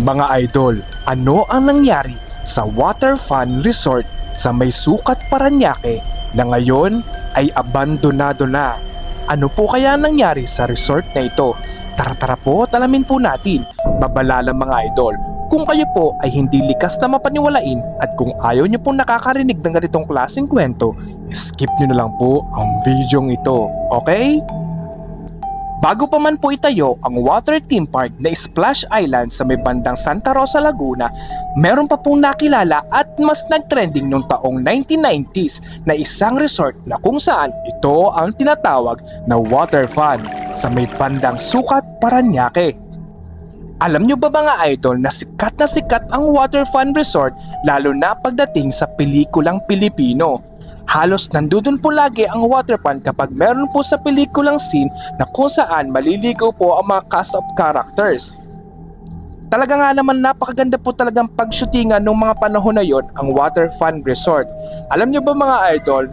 Mga idol, ano ang nangyari sa Water Fun Resort sa May Sukat, Parañaque na ngayon ay abandonado na? Ano po kaya nangyari sa resort na ito? Tara po at alamin po natin. Babala lang mga idol. Kung kayo po ay hindi likas na mapaniwalain at kung ayaw nyo pong nakakarinig ng ganitong klaseng kwento, skip nyo na lang po ang videong ito, okay? Bago pa man po itayo ang water theme park na Splash Island sa may bandang Santa Rosa, Laguna, meron pa pong nakilala at mas nagtrending noong taong 1990s na isang resort na kung saan ito ang tinatawag na water fun sa may bandang Sukat, Parañaque. Alam nyo ba mga idol na sikat ang water fun resort lalo na pagdating sa pelikulang Pilipino? Halos nandudun po lagi ang water fun kapag meron po sa pelikulang scene na kung saan maliligo po ang mga cast of characters. Talaga nga naman napakaganda po talagang pagshootingan noong mga panahon na yon ang water fun resort. Alam nyo ba mga idol,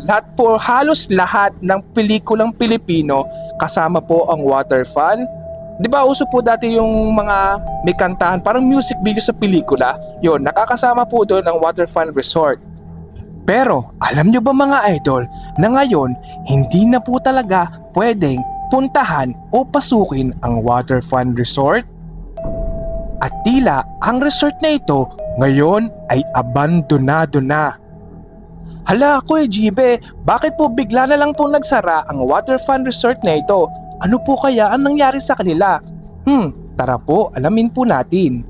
halos lahat ng pelikulang Pilipino kasama po ang water fun. Di ba uso po dati yung mga may kantahan, parang music video sa pelikula? Yun, nakakasama po doon ang water fun resort. Pero alam nyo ba mga idol na ngayon hindi na po talaga pwedeng puntahan o pasukin ang water fun resort? At tila ang resort na ito ngayon ay abandonado na. Hala Kuya Jibe, bakit po bigla na lang po nagsara ang water fun resort na ito? Ano po kaya ang nangyari sa kanila? Tara po alamin po natin.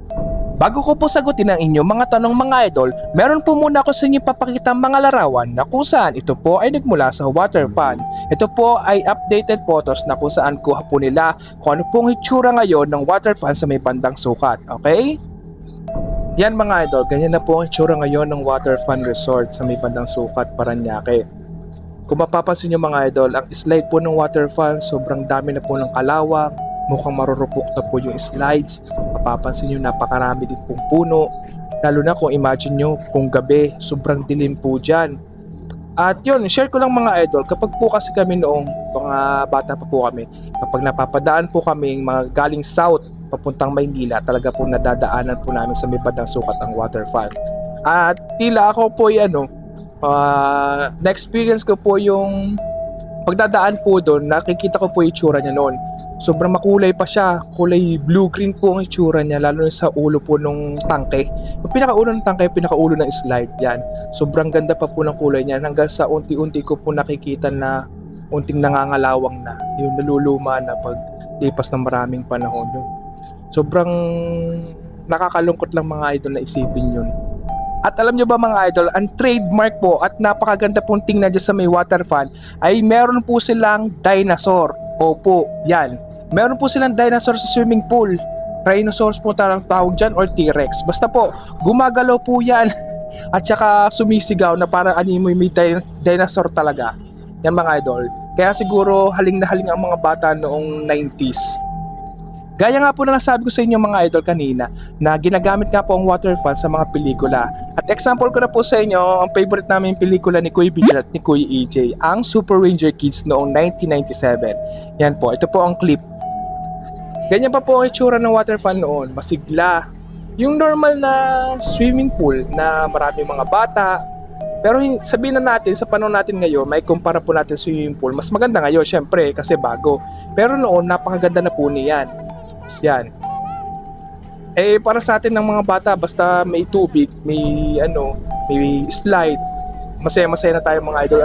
Bago ko po sagutin ang inyong mga tanong mga idol, meron po muna ako sa inyo papakita mga larawan na kung saan ito po ay nagmula sa water fun. Ito po ay updated photos na kung saan kuha po nila kung ano pong itsura ngayon ng water fun sa may bandang Sukat. Okay? Yan mga idol, ganyan na po ang itsura ngayon ng water fun resort sa may bandang Sukat, Parañaque. Kung mapapansin nyo mga idol, ang slide po ng water fun sobrang dami na po ng kalawang. Mukhang marurupok na po yung slides. Mapapansin nyo napakarami din pong puno. Lalo na kung imagine nyo kung gabi, sobrang dilim po dyan. At yun, share ko lang mga idol, kapag po kasi kami noong mga bata pa po kami, kapag napapadaan po kami mga galing south papuntang Maynila, talaga po nadadaanan po namin sa may bandang Sukat ang water fun. At tila ako po na-experience ko po yung pagdadaan po doon, nakikita ko po yung itsura niya noon. Sobrang makulay pa siya, kulay blue-green po ang itsura niya, lalo na sa ulo po nung tangke. Yung pinakaulo ng tangke, pinakaulo ng slide, yan. Sobrang ganda pa po ng kulay niya, hanggang sa unti-unti ko po nakikita na unting nangangalawang na, yung naluluma na pag lipas ng maraming panahon. Yun. Sobrang nakakalungkot lang mga idol na isipin yun. At alam nyo ba mga idol, ang trademark po at napakaganda pong tingnan dyan sa may water fun ay meron po silang dinosaur. Opo, yan. Meron po silang dinosaur sa swimming pool. Rhinoceros po talang tawag dyan or T-Rex. Basta po, gumagalaw po yan. At saka sumisigaw na parang animoy may dinosaur talaga. Yan mga idol. Kaya siguro haling na haling ang mga bata noong 90s. Gaya nga po na nasabi ko sa inyo mga idol kanina na ginagamit nga po ang water fun sa mga pelikula. At example ko na po sa inyo ang favorite namin pelikula ni Kuya Bigel at ni Kuya EJ, ang Super Ranger Kids noong 1997. Yan po, ito po ang clip. Ganyan pa po ang itsura ng water fun noon, masigla. Yung normal na swimming pool na maraming mga bata. Pero sabihin na natin, sa panahon natin ngayon, may kumpara po natin swimming pool. Mas maganda ngayon, syempre, kasi bago. Pero noon, napakaganda na po niyan. Yan. Para sa atin ng mga bata, basta may tubig, may slide, masaya-masaya na tayo mga idol.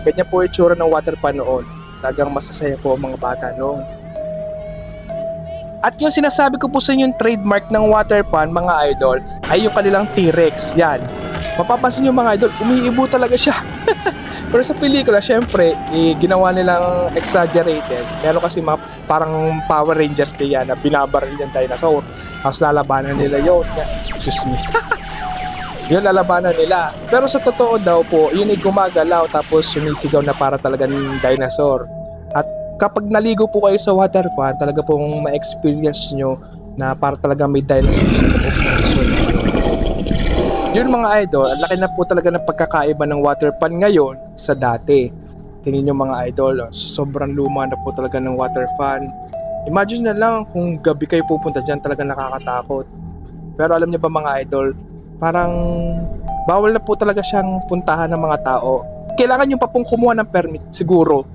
Ganyan po yung itsura ng water fun noon. Talagang masasaya po ang mga bata noon. At yung sinasabi ko po sa inyo yung trademark ng water fun mga idol ay yung kanilang T-Rex. Yan. Mapapansin nyo mga idol, umiibo talaga siya. Pero sa pelikula, syempre, ginawa nilang exaggerated. Meron kasi mga parang Power Rangers kaya na binabaril yung dinosaur. Tapos lalabanan nila yun. Excuse me. Yun lalabanan nila. Pero sa totoo daw po, yun ay gumagalaw tapos sumisigaw na para talagang dinosaur. At kapag naligo po kayo sa water fun, talaga pong ma-experience nyo na para talaga may dinosaur sa loob ng resort. Yun mga idol, ang laki na po talaga ng pagkakaiba ng water fun ngayon sa dati. Tingin nyo mga idol, sobrang luma na po talaga ng water fun. Imagine na lang kung gabi kayo pupunta dyan, talaga nakakatakot. Pero alam niyo ba mga idol, parang bawal na po talaga siyang puntahan ng mga tao. Kailangan nyo pa pong kumuha ng permit siguro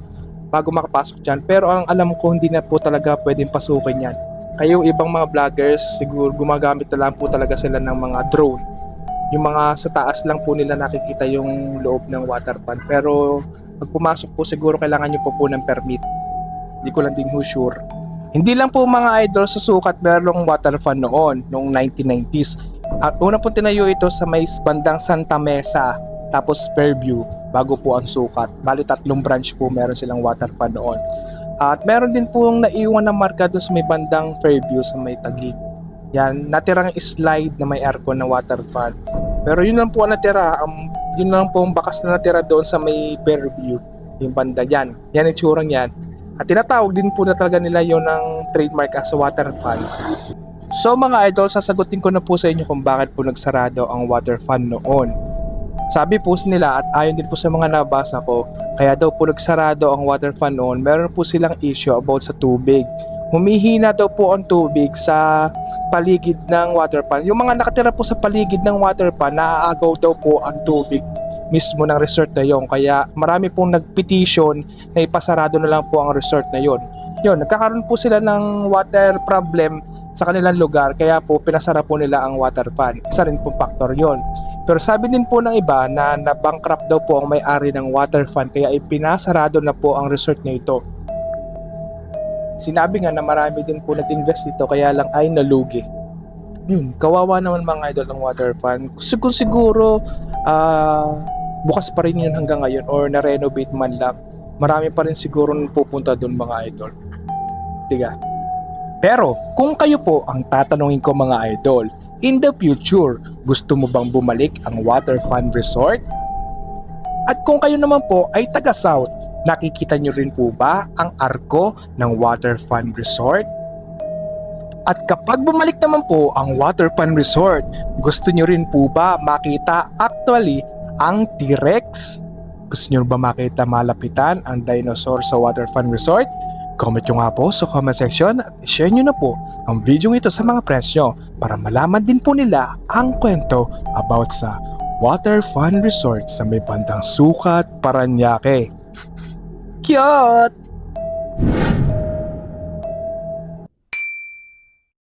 bago makapasok dyan. Pero ang alam ko, hindi na po talaga pwedeng pasukin yan. Kayo ibang mga vloggers, siguro gumagamit na lang po talaga sila ng mga drone. Yung mga sa taas lang po nila nakikita yung loob ng water pan. Pero pag pumasok po siguro kailangan nyo po ng permit. Hindi ko lang din sure. Hindi lang po mga idol sa sukat merong water fan noong 1990s. At una po tinayo ito sa may bandang Santa Mesa, tapos Fairview, bago po ang sukat. Bali 3 branch po meron silang water fan noon. At meron din po yung naiwan na marka doon sa may bandang Fairview sa may Taguig. Yan, natirang slide na may aircon na water fan. Pero yun lang po ang natira, yun lang po ang bakas na natira doon sa may Fairview, yung banda yan. Yan yung tsurang yan. At tinatawag din po na talaga nila yon ng trademark as water fan. So mga idol, sasagutin ko na po sa inyo kung bakit po nagsarado ang water fan noon. Sabi po nila at ayon din po sa mga nabasa ko, kaya daw po nagsarado ang water fan noon, meron po silang issue about sa tubig. Humihina daw po ang tubig sa paligid ng water pan. Yung mga nakatira po sa paligid ng water pan, naaagaw daw po ang tubig mismo ng resort na yon. Kaya marami pong nagpetition na ipasarado na lang po ang resort na yon. Yun, nagkakaroon po sila ng water problem sa kanilang lugar, kaya po pinasara po nila ang water pan. Isa rin po factor yon. Pero sabi din po ng iba na nabankrupt daw po ang may-ari ng water fan, kaya ipinasarado na po ang resort na ito. Sinabi nga na marami din po nag-invest dito, kaya lang ay nalugi. Yun, kawawa naman mga idol ng water fan. Siguro bukas pa rin yun hanggang ngayon or na-renovate man lang. Marami pa rin siguro pupunta dun mga idol. Diga. Pero kung kayo po ang tatanungin ko mga idol, in the future, gusto mo bang bumalik ang water fan resort? At kung kayo naman po ay taga South, nakikita nyo rin po ba ang arko ng water fan resort? At kapag bumalik naman po ang water fan resort, gusto nyo rin po ba makita actually ang T-Rex? Gusto nyo ba makita malapitan ang dinosaur sa water fan resort? Comment nyo nga po sa comment section at share nyo na po ang video ito sa mga friends nyo para malaman din po nila ang kwento about sa water fan resort sa may bandang Sukat, Parañaque. Cute!